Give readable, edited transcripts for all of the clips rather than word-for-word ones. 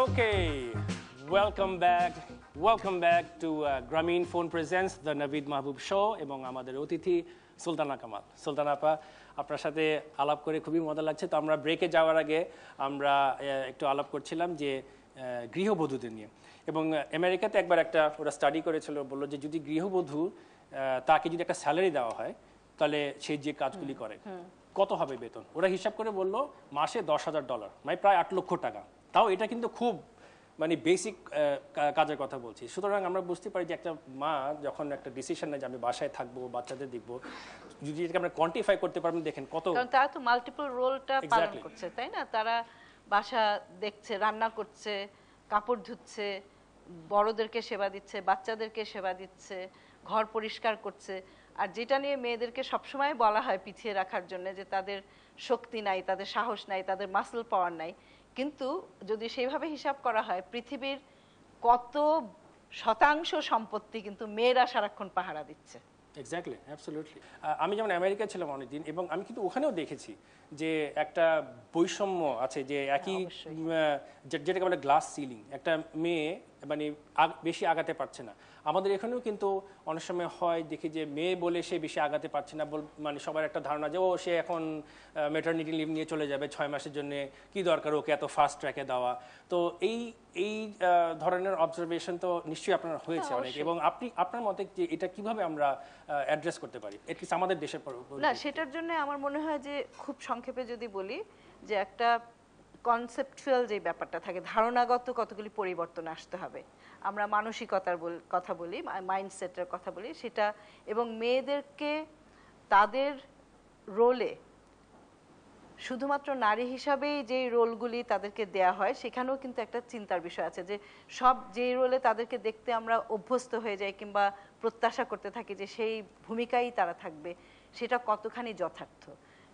Okay, welcome back to Grameen Phone Presents the Naveed Mahbub Show এবং আমাদের অতিথি সুলতানা কামাল। সুলতানা আপা, আপনার সাথে আলাপ করে খুবই মজা লাগছে। তো আমরা ব্রেকে যাওয়ার আগে আমরা একটু আলাপ করছিলাম যে গৃহবধূদের নিয়ে, এবং আমেরিকাতে একবার একটা ওরা স্টাডি করেছিল, বললো যে যদি গৃহবধূ তাকে যদি একটা স্যালারি দেওয়া হয় তাহলে সে যে কাজগুলি করে কত হবে বেতন, ওরা হিসাব করে বললো মাসে $10,000, মানে প্রায় 8 লক্ষ টাকা। তাও এটা কিন্তু খুব মানে বেসিক কাজের কথা বলছি। সুতরাং আমরা বুঝতে পারি যে একটা মা যখন একটা ডিসিশন নেয় যে আমি বাসায় থাকবো, বাচ্চাদের দেখবো, যদি এটাকে আমরা কোয়ান্টিফাই করতে পারবেন, দেখেন কত, কারণ তারা তো মাল্টিপল রোলটা পালন করছে, তাই না? তারা বাসা দেখছে, রান্না করছে, কাপড় ধুচ্ছে, বড়দেরকে সেবা দিচ্ছে, বাচ্চাদেরকে সেবা দিচ্ছে, ঘর পরিষ্কার করছে। আর যেটা নিয়ে মেয়েদেরকে সবসময় বলা হয় পিছিয়ে রাখার জন্য, যে তাদের শক্তি নাই, তাদের সাহস নাই, তাদের মাসল পাওয়ার নাই। কিন্তু যদি সেইভাবে হিসাব করা হয়, পৃথিবীর কত শতাংশ সম্পত্তি কিন্তু মেয়েরা সারাক্ষণ পাহারা দিচ্ছে। Exactly, absolutely. আমি যেমন আমেরিকা ছিলাম অনেকদিন, এবং আমি কিন্তু ওখানেও দেখেছি যে একটা বৈষম্য আছে, যে একই যেটাকে বলে গ্লাস সিলিং, একটা মেয়ে মানে বেশি আগাতে পারছে না। আমাদের এখানেও কিন্তু অনেক সময় হয় দেখি যে মেয়ে বলে সে বেশি আগাতে পারছে না, মানে সবার একটা ধারণা যে ও সে এখন ম্যাটারনিটি লিভ নিয়ে চলে যাবে 6 মাসের জন্য, কি দরকার ওকে এত ফাস্ট ট্র্যাকে দেওয়া। তো এই ধরনের অবজারভেশন তো নিশ্চয়ই আপনার হয়েছে অনেক, এবং আপনার মতে যে এটা কিভাবে আমরা অ্যাড্রেস করতে পারি এটলিস্ট আমাদের দেশের? না, সেটার জন্য আমার মনে হয় যে খুব সংক্ষেপে যদি বলি, যে একটা কনসেপচুয়াল যে ব্যাপারটা থাকে, ধারণাগত কতগুলি পরিবর্তন আসতে হবে। আমরা মানসিকতার কথা বলি, মাইন্ডসেটের কথা বলি, সেটা, এবং মেয়েদেরকে তাদের রোলে শুধুমাত্র নারী হিসাবেই যে রোলগুলি তাদেরকে দেয়া হয়, সেখানেও কিন্তু একটা চিন্তার বিষয় আছে, যে সব যেই রোলে তাদেরকে দেখতে আমরা অভ্যস্ত হয়ে যাই কিংবা প্রত্যাশা করতে থাকি যে সেই ভূমিকাই তারা থাকবে, সেটা কতখানি যথার্থ।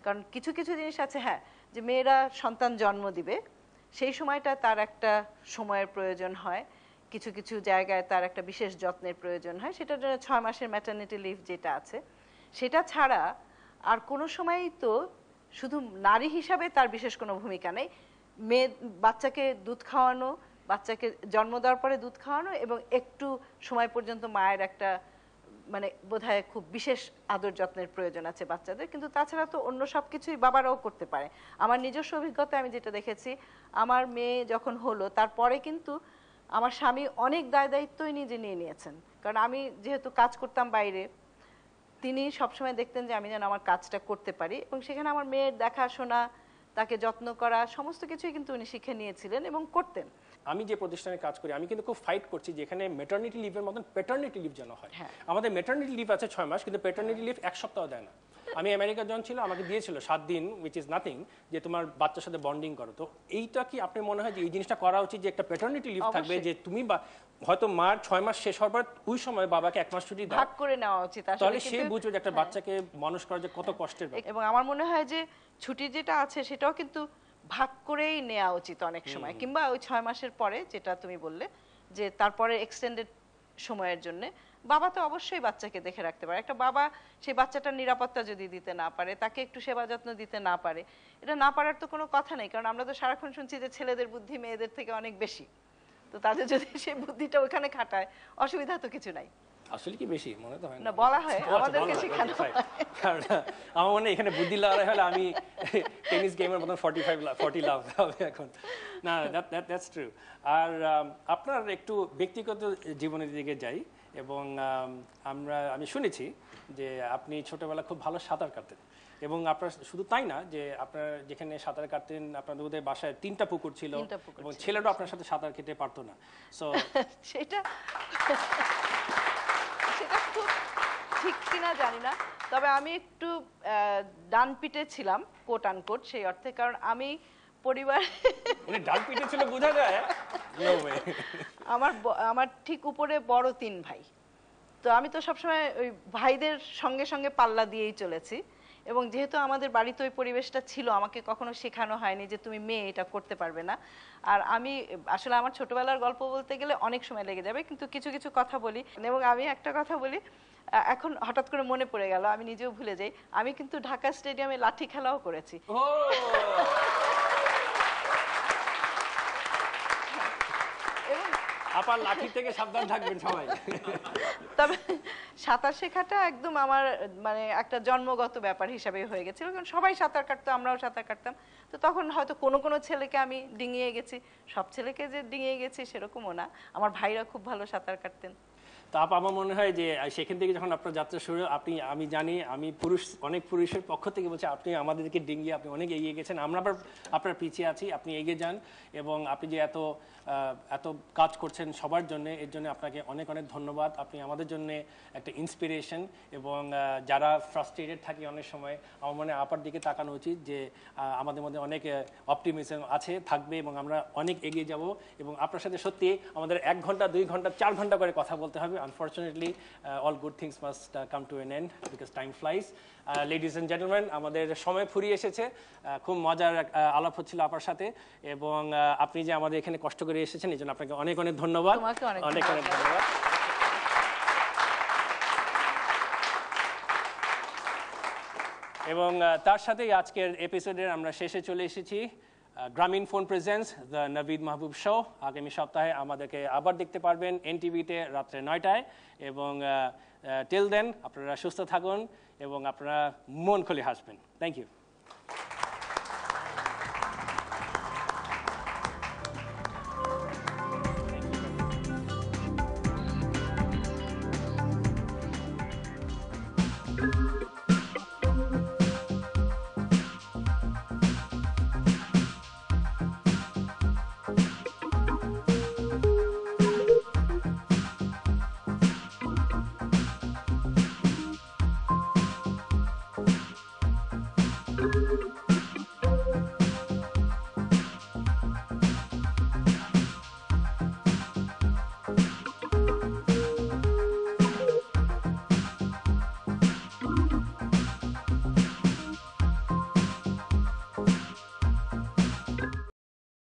কারণ কিছু কিছু জিনিস আছে, হ্যাঁ, যে মেয়েরা সন্তান জন্ম দিবে, সেই সময়টা তার একটা সময়ের প্রয়োজন হয়, কিছু কিছু জায়গায় তার একটা বিশেষ যত্নের প্রয়োজন হয়, সেটার জন্য 6 মাসের ম্যাটারনিটি লিভ যেটা আছে, সেটা ছাড়া আর কোনো সময়ই তো শুধু নারী হিসাবে তার বিশেষ কোনো ভূমিকা নেই। মেয়ে বাচ্চাকে দুধ খাওয়ানো, বাচ্চাকে জন্ম দেওয়ার পরে দুধ খাওয়ানো, এবং একটু সময় পর্যন্ত মায়ের একটা মানে বোধহয় খুব বিশেষ আদর যত্নের প্রয়োজন আছে বাচ্চাদের, কিন্তু তাছাড়া তো অন্য সব কিছুই বাবারাও করতে পারে। আমার নিজস্ব অভিজ্ঞতায় আমি যেটা দেখেছি, আমার মেয়ে যখন হলো তারপরে কিন্তু আমার স্বামী অনেক দায়িত্বই নিজে নিয়ে নিয়েছেন। কারণ আমি যেহেতু কাজ করতাম বাইরে, তিনি সবসময় দেখতেন যে আমি যেন আমার কাজটা করতে পারি, এবং সেখানে আমার মেয়ের দেখাশোনা, তাকে যত্ন করা, সমস্ত কিছুই কিন্তু উনি শিখে নিয়েছিলেন এবং করতেন। আমি যে প্রতিষ্ঠানে কাজ করি, আমি কিন্তু খুব ফাইট করছি যেখানে ম্যাটারনিটি লিভের মতন প্যাটার্নিটি লিভ যেন হয়। আমাদের ম্যাটারনিটি লিভ আছে 6 মাস, কিন্তু প্যাটার্নিটি লিভ 1 সপ্তাহ দেয় না। আমি আমেরিকা যখন ছিল আমাকে দিয়েছিল 7 দিন, উইচ ইজ নাথিং, যে তোমার বাচ্চার সাথে বন্ডিং করো। তো এইটা কি আপনি মনে হয় যে এই জিনিসটা করা উচিত, যে একটা প্যাটার্নিটি লিভ থাকবে, যে তুমি হয়তো মার 6 মাস শেষ হওয়ার পর ওই সময় বাবাকে 1 মাস ছুটি দাও, ভাগ করে নেওয়া উচিত, তাহলে সে বুঝবে যে একটা বাচ্চাকে মানুষ করা যে কত কষ্টের ব্যাপার। এবং আমার মনে হয় যে ছুটি যেটা আছে সেটাও কিন্তু ভাগ করেই নেওয়া উচিত অনেক সময়, কিংবা ওই 6 মাসের পরে যেটা তুমি বললে যে তারপরে এক্সটেন্ডেড সময়ের জন্য বাবা তো অবশ্যই বাচ্চাকে দেখে রাখতে পারে। একটা বাবা সেই বাচ্চাটার নিরাপত্তা যদি দিতে না পারে, তাকে একটু সেবা যত্ন দিতে না পারে, এটা না পারার তো কোনো কথা নেই। কারণ আমরা তো সারাক্ষণ শুনছি যে ছেলেদের বুদ্ধি মেয়েদের থেকে অনেক বেশি, তো তাদের যদি সেই বুদ্ধিটা ওখানে খাটায়, অসুবিধা তো কিছু নাই। আসলে কি বেশি মনে তো হয় না, বলা হয় আমাদেরকে শেখানো হয়। আমার মনে এখানে বুদ্ধি লাগাই হলে আমি টেনিস গেমের মতন 40 লাভ হবে এখন। না, দ্যাটস ট্রু। আর আপনার একটু ব্যক্তিগত জীবনের দিকে যাই, এবং আমি শুনেছি যে আপনি ছোটবেলা খুব ভালো সাঁতার কাটতেন, এবং আপনার শুধু তাই না, যে আপনার যেখানে সাঁতার কাটতেন আপনাদের বোধহয় বাসায় 3টা পুকুর ছিল, এবং ছেলেটাও আপনার সাথে সাঁতার কেটে পারতো না। সো সেটা খুব ঠিক কিনা জানি না, তবে আমি একটু ডান পিঠে ছিলাম, কোট আনকোট, সেই অর্থে। কারণ আমি পরিবার ডান পিঠে ছিল বোঝা যায়, আমার ঠিক উপরে বড় 3 ভাই, তো আমি তো সবসময় ওই ভাইদের সঙ্গে সঙ্গে পাল্লা দিয়েই চলেছি। এবং যেহেতু আমাদের বাড়িতে ওই পরিবেশটা ছিল, আমাকে কখনো শেখানো হয়নি যে তুমি মেয়ে এটা করতে পারবে না। আর আমি আসলে আমার ছোটবেলার গল্প বলতে গেলে অনেক সময় লেগে যাবে, কিন্তু কিছু কিছু কথা বলি। এবং আমি একটা কথা বলি, এখন হঠাৎ করে মনে পড়ে গেল, আমি নিজেও ভুলে যাই, আমি কিন্তু ঢাকা স্টেডিয়ামে লাঠি খেলাও করেছি। আপার লাঠি থেকে সাবধান থাকবেন সবাই। তবে সাঁতার শেখাটা একদম আমার মানে একটা জন্মগত ব্যাপার হিসাবে হয়ে গেছিল, কারণ সবাই সাঁতার কাটতো, আমরাও সাঁতার কাটতাম। তো তখন হয়তো কোনো কোনো ছেলেকে আমি ডিঙিয়ে গেছি, সব ছেলেকে যে ডিঙিয়ে গেছি সেরকমও না। আমার ভাইরা খুব ভালো সাঁতার কাটতেন। তো আমার মনে হয় যে সেখান থেকে যখন আপনার যাত্রা শুরু, আমি জানি আমি অনেক পুরুষের পক্ষ থেকে বলছি, আপনি আমাদেরকে ডিঙ্গিয়ে আপনি অনেক এগিয়ে গেছেন। আমরা আবার আপনার পিছিয়ে আছি, আপনি এগিয়ে যান। এবং আপনি যে এত কাজ করছেন সবার জন্য, এর জন্য আপনাকে অনেক অনেক ধন্যবাদ। আপনি আমাদের জন্য একটা ইন্সপিরেশন। এবং যারা ফ্রাস্ট্রেটেড থাকি অনেক সময়, আমার মনে হয় আপার দিকে তাকানো উচিত যে আমাদের মধ্যে অনেক অপটিমিজম থাকবে এবং আমরা অনেক এগিয়ে যাব। এবং আপনার সাথে সত্যি আমাদের 1 ঘন্টা 2 ঘন্টা 4 ঘন্টা করে কথা বলতে হবে। Unfortunately, all good things must come to an end because time flies. Ladies and gentlemen, আমাদের সময় ফুরিয়ে এসেছে। খুব মজার আলাপ হচ্ছিল আপনার সাথে, এবং আপনি যে আমাদের এখানে কষ্ট করে এসেছেন এই জন্য আপনাকে অনেক অনেক ধন্যবাদ। অনেক অনেক ধন্যবাদ। এবং তার সাথেই আজকের এপিসোডের আমরা শেষে চলে এসেছি। Grameenphone presents the Naveed Mahbub show. আগামী সপ্তাহে আমাদেরকে আবার দেখতে পারবেন NTV-তে রাত্রে 9টায়। এবং টিল দেন আপনারা সুস্থ থাকুন এবং আপনারা মন খুলে হাসবেন। Thank you.